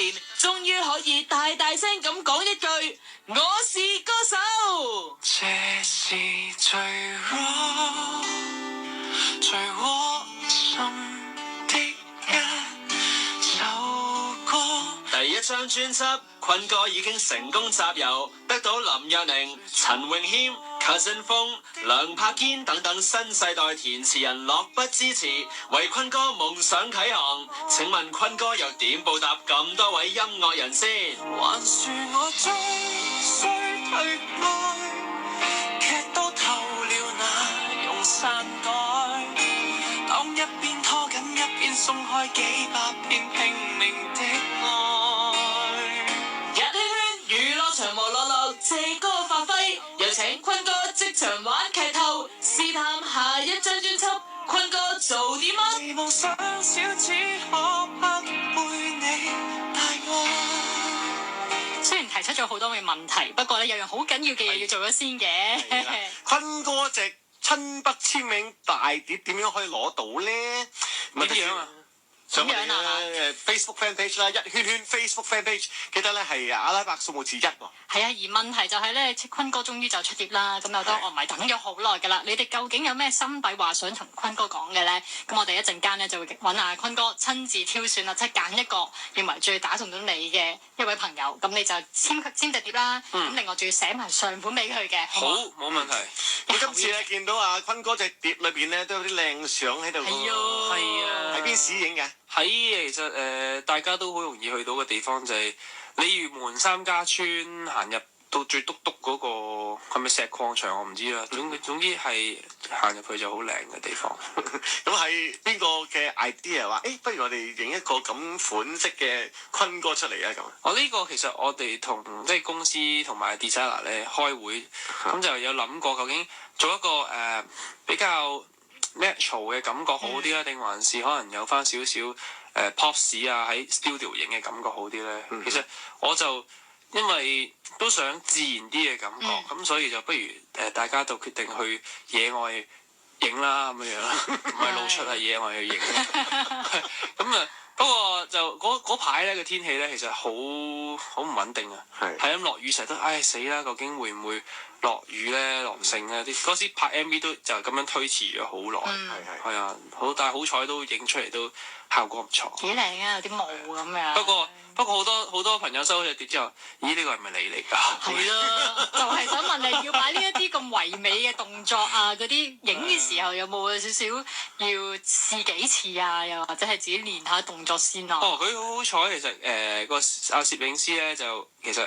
年，終於可以大大聲咁講一句：我是歌手。這是最窩心的一首歌。第一張專輯，坤哥已經成功集郵，得到林若寧、陳詠謙、Cousin 風、梁柏堅等等新世代填詞人落筆支持，為坤哥夢想啟航。請問坤哥又點報答咁多位音樂人先？還是我終須退開，劇都透了那用傘蓋，當一邊拖緊一邊鬆開幾百片拼命的愛。日圈圈娛樂場和樂樂借歌發揮，有請坤哥即場玩劇透，試探下一張專輯，坤哥做啲乜？期望想小只可不背你大愛。雖然提出咗好多嘅問題，不過咧有樣好緊要嘅嘢要做咗先嘅。坤哥隻親筆簽名大碟點樣可以攞到咧？點樣啊？上我哋嘅 Facebook fan page 啦，一圈圈 Facebook fan page， 記得咧係阿拉伯數目字1喎。係啊，而問題就係咧，坤哥終於就出碟啦，咁有多樂迷等咗好耐㗎啦。你哋究竟有咩心底話想同坤哥講嘅咧？咁我哋一陣間咧就會揾阿坤哥親自挑選啦，即係揀一個認為最打動到你嘅一位朋友，咁你就簽隻碟啦。咁另外仲要寫埋上盤俾佢嘅。好，冇問題。咁今次咧見到阿坤哥隻碟裏邊咧都有啲靚相喺度喎。係啊，喺邊時影嘅？喺其實大家都好容易去到嘅地方就係鯉魚門三家村，行入到最篤篤嗰個係咪石礦場我唔知啦。總之係行入去就好靚嘅地方。咁係邊個嘅 idea 話？不如我哋影一個咁款式嘅坤哥出嚟啊！咁我呢個其實我哋同即係公司同埋 designer 咧開會，咁就有諗過究竟做一個比較 natural 嘅感覺好啲啦，定還是可能有翻少少pop 啊喺 studio 影嘅感覺好啲咧？其實我就因為都想自然啲嘅感覺，咁所以就不如大家就決定去野外影啦咁樣樣，唔係露出係野外去影。咁啊，不過就嗰排咧個天氣咧其實好唔穩定啊，係咁落雨成日都死啦！究竟會唔會落雨咧？落成咧啲嗰時拍 MV 都就咁樣推遲咗好耐，係啊，但係好彩都影出嚟都效果唔錯，幾靚啊！有啲霧咁樣。不過好多朋友收咗隻碟之後，呢個係咪你嚟㗎？係啦，就係想問你要擺呢一啲咁唯美嘅動作啊，嗰啲影嘅時候有冇少少要試幾次啊？又或者係自己練下動作先啊？佢好好彩，其實個攝影師咧就其實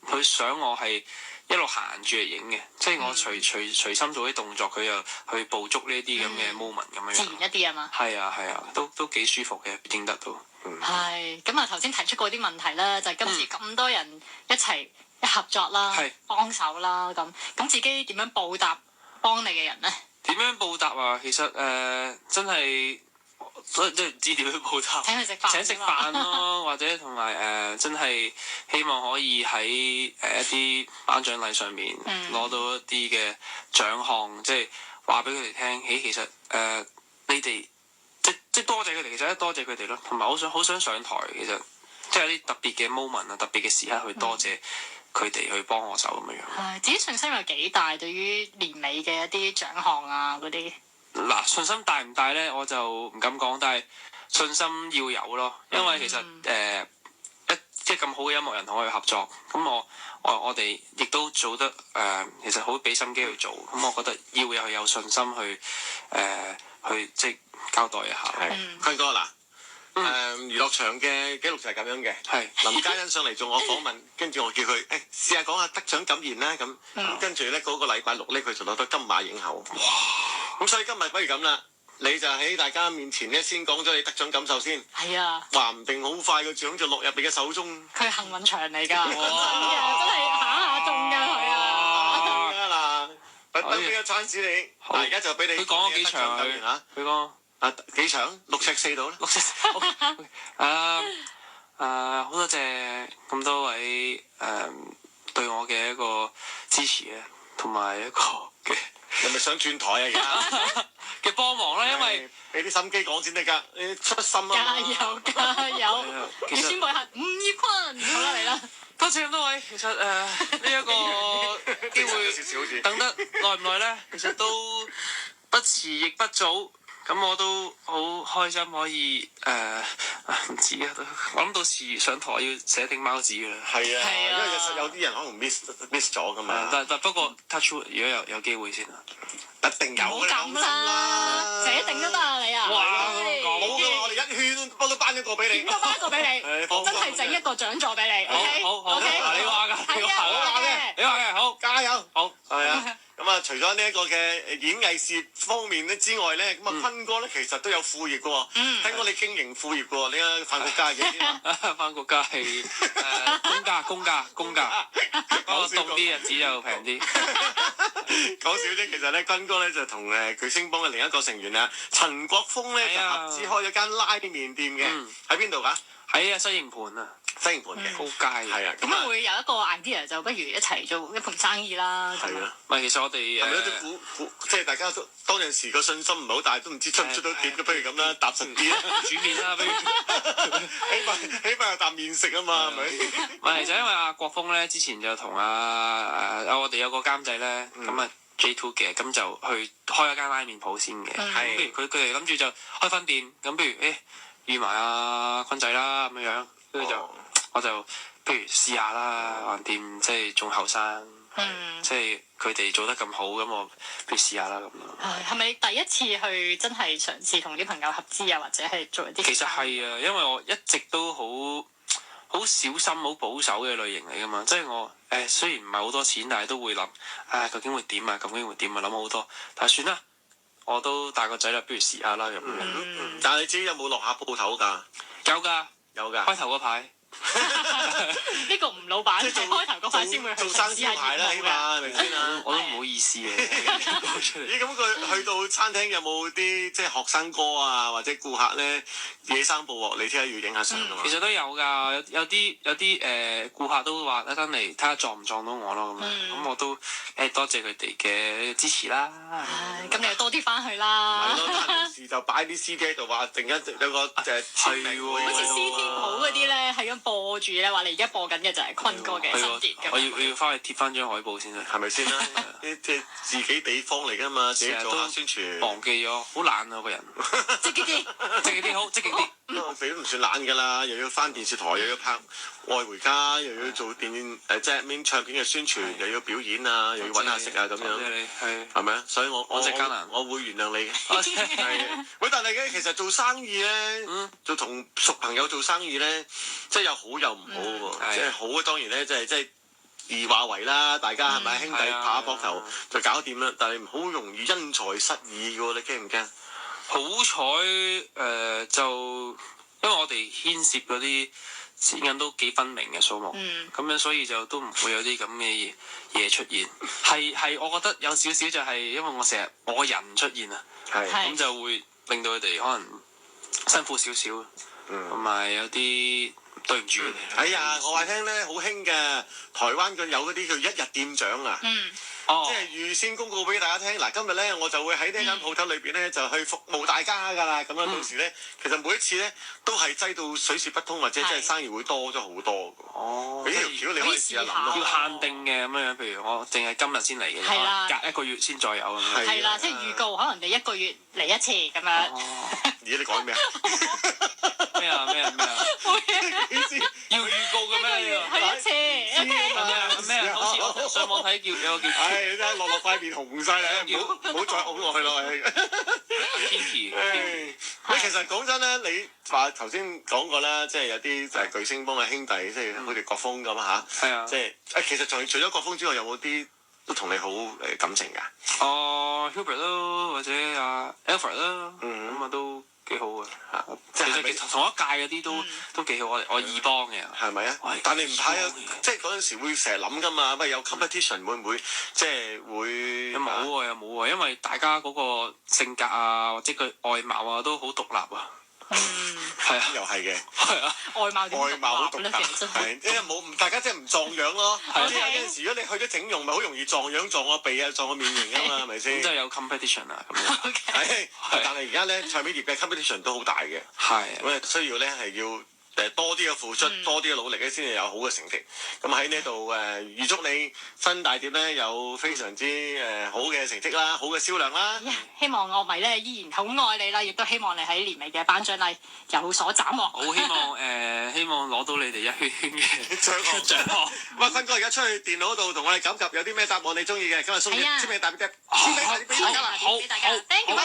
佢想我係一路行住嚟影嘅，即係我隨心做啲動作，佢又去捕捉呢啲咁嘅 moment 咁樣。自然一啲啊嘛。係啊，都幾舒服嘅，影得到。係咁啊！頭先提出過啲問題啦，就係今次咁多人一齊合作啦，幫手啦，咁自己點樣報答幫你嘅人咧？點樣報答啊？其實真係即係唔知點樣報答。請食飯咯，或者同埋真係希望可以喺一啲頒獎禮上面攞到一啲嘅獎項，即係話俾佢哋聽。其實你哋。即係多謝佢哋，其實多謝佢哋咯，同埋好想上台，其實即係有啲特別嘅 moment 啊，特別嘅時刻去多謝佢哋去幫我手咁樣樣。係自己信心有幾大？對於年尾嘅一啲獎項啊嗰啲。嗱，信心大唔大咧？我就唔敢講，但係信心要有咯，因為其實即係咁好嘅音樂人同我哋合作，咁我哋亦都做得其實好俾心機去做，咁我覺得要有信心去即係交代一下。坤哥嗱，娛樂場嘅記錄就係咁樣嘅。林嘉欣上嚟做我訪問，跟住我叫佢試下講下得獎感言啦咁。跟住咧嗰個禮拜6咧，佢就攞到金馬影后。哇！咁所以今日不如咁啦，你就喺大家面前咧先講咗你得獎感受先。係啊，話唔定好快個獎就落入你嘅手中。佢係幸運場嚟㗎，真係下中㗎佢啊！嗱，等俾個 chance你。而家就俾你。佢講咗幾場啊？佢講。幾場？6尺4度咧。6尺4。好多謝咁多位對我嘅一個支持咧，同埋一個嘅。你咪想轉台啊？而家嘅幫忙啦，因為俾啲心機講先得㗎，你出心啊嘛！加油加油！其實你宣佈下吳業坤，好啦嚟啦！多謝咁多位，其實呢一個機會少少好似等得耐唔耐咧？其實都不遲亦不早。咁我都好開心可以唔知啊，我諗到時上台要寫定貓紙㗎啦。係啊，係啊因為有時有啲人可能 miss 咗㗎嘛。但不過 touch wood，如果有機會先啦。一定有唔好嘅，咁啦，寫定都得啊你啊！哇唉咁冇㗎，我哋一圈都頒一個俾你點。都頒一個俾你，放心真係整一個獎座俾你。好 OK 好好 OK，你話㗎，你係啊，話我話嘅。你話嘅好，加油！好係啊，咁啊，除咗呢一個嘅演藝事業方面咧之外咧，咁啊，坤哥咧其實都有副業嘅喎。聽講你經營副業嘅喎，你啊范國家嘅點啊？翻國家係公價，不過凍啲日子就平啲。講笑啫，其實咧，坤哥咧就同巨星幫嘅另一個成員啊，陳國峰咧就合資開咗間拉麵店嘅，喺邊度㗎？喺西營盤啊，西營盤嘅高街係啊，咁啊會有一個 idea，就不如一齊做一盤生意啦。係啊，唔係其實我哋係咪有啲股即係大家都當陣時個信心唔係好大，都唔知出唔出到碟嘅，不如咁啦，踏實啲啦，煮麵啦，不如。起碼有啖麵食啊嘛，係咪？唔係就因為阿國峰咧之前就同我哋有個監製咧，咁啊 J2 嘅，咁就去開一間拉麵鋪先嘅。係不如佢哋諗住就開分店，咁不如預埋阿坤仔啦咁樣，跟住就我就不如試下啦，橫掂即係仲後生，即係佢哋做得咁好，咁我不如試下啦咁咯。係咪第一次去真係嘗試同啲朋友合資啊，或者係做一啲？其實係啊，因為我一直都好小心、好保守嘅類型嚟噶嘛，即係我雖然唔係好多錢，但係都會諗究竟會點啊？究竟會點啊？諗好多，但係算啦，我都大個仔啦，不如試下啦咁樣。但係你自己有冇落下鋪頭㗎？有㗎，有㗎。開頭嗰排。呢個吳老闆係開頭嗰排先會去做生嘗試下招牌啦，起業務嘅。碼係咪先啊？我都唔好意思嘅，講出嚟。咦，咁佢去到餐廳有冇啲即係學生哥啊，或者顧客咧野生捕獲你聽日要影下相㗎嘛？其實都有㗎，有啲顧客都話等嚟睇下撞唔撞到我咯咁樣，咁我都多謝佢哋嘅支持啦。唉，咁你就多啲翻去係啦。咯，閒時就擺啲 CD 喺度，話陣間有個簽名會好似 C 天普嗰啲咧，係咁播住咧，話你而家播緊嘅就係坤哥嘅新碟咁我樣。要翻去貼翻張海報先啦，係咪先啦？啲即係自己地方嚟㗎嘛，自己做下宣傳。忘記咗，好懶啊個人，積極啲，積極啲好，積極啲。你都唔算懶㗎啦，又要翻電視台，又要拍《愛回家》，又要做電即係面唱片嘅宣傳，又要表演啊，又要揾下食啊咁樣。你係咪啊？所以我會原諒你嘅。係，喂，但係咧，其實做生意咧，就同熟朋友做生意咧，即係有好有唔好喎。即係好嘅當然咧，即係易話為啦，大家係咪兄弟拍下膊頭就搞掂啦？但係好容易因財失義嘅喎，你驚唔驚？好彩就因為我哋牽涉嗰啲錢銀都幾分明嘅數目，咁樣所以就都唔會有啲咁嘅嘢出現。係，我覺得有少少就係因為我成日我個人出現啊，咁就會令到佢哋可能辛苦少少，同埋有啲對唔住佢哋。哎呀，我話聽咧好興嘅，台灣佢有嗰啲叫一日店長啊。即係預先公告俾大家聽，嗱今日咧我就會喺呢間鋪頭裏邊咧就去服務大家㗎啦，咁樣到時咧其實每一次咧都係擠到水泄不通，或者真係生意會多咗好多㗎。呢條橋你可以試下諗咯。要限定嘅咁樣，譬如我淨係今日先嚟嘅，隔一個月先再有咁樣。係啦，即係預告，可能你一個月嚟一次咁樣。咦？你講咩啊？咩啊？要預告嘅咩？係一次。咩？好似我上網睇有個叫。唉，你睇落塊面紅晒啦，唔好再㧬落去咯。Pinky。其實講真咧，你話頭先講過啦，即係有啲就係巨星幫嘅兄弟，即係好似國峰咁嚇。係啊。即係其實除咗國峰之外，有冇啲都同你好感情㗎？Hubert 咯，或者阿 Alfred 啦，咁啊都幾好嘅。其實同一屆嗰啲都幾好，我二幫嘅。係咪啊？但你唔怕啊？即係嗰陣時會成日諗㗎嘛？喂，有 competition 會唔會即係會？有冇喎，因為大家嗰個性格啊，或者佢外貌啊都好獨立啊。係啊，又係嘅，係啊，外貌點外貌好獨特，獨立咧？其實真係係因為冇大家即係唔撞樣咯。係啊即係有陣時如果你去咗整容，咪好容易撞樣撞個鼻啊，撞個面型啊嘛，係咪先咁？就有 competition 啦咁樣。 OK。係，但係而家咧唱片業嘅 competition 都好大嘅，係咁啊需要咧係要多啲嘅付出，多啲嘅努力咧，先至有好嘅成績。咁喺呢度預祝你新大碟咧有非常之好嘅成績啦，好嘅銷量啦。希望樂迷咧依然好愛你啦，亦都希望你喺年尾嘅頒獎禮有所斬獲。好希望攞到你哋一圈圈嘅獎項。咁啊，坤哥而家出去電腦度同我哋講及有啲咩答案你中意嘅，今日送啲簽名大碟，簽名大碟俾大家啦。好俾大家，thank you。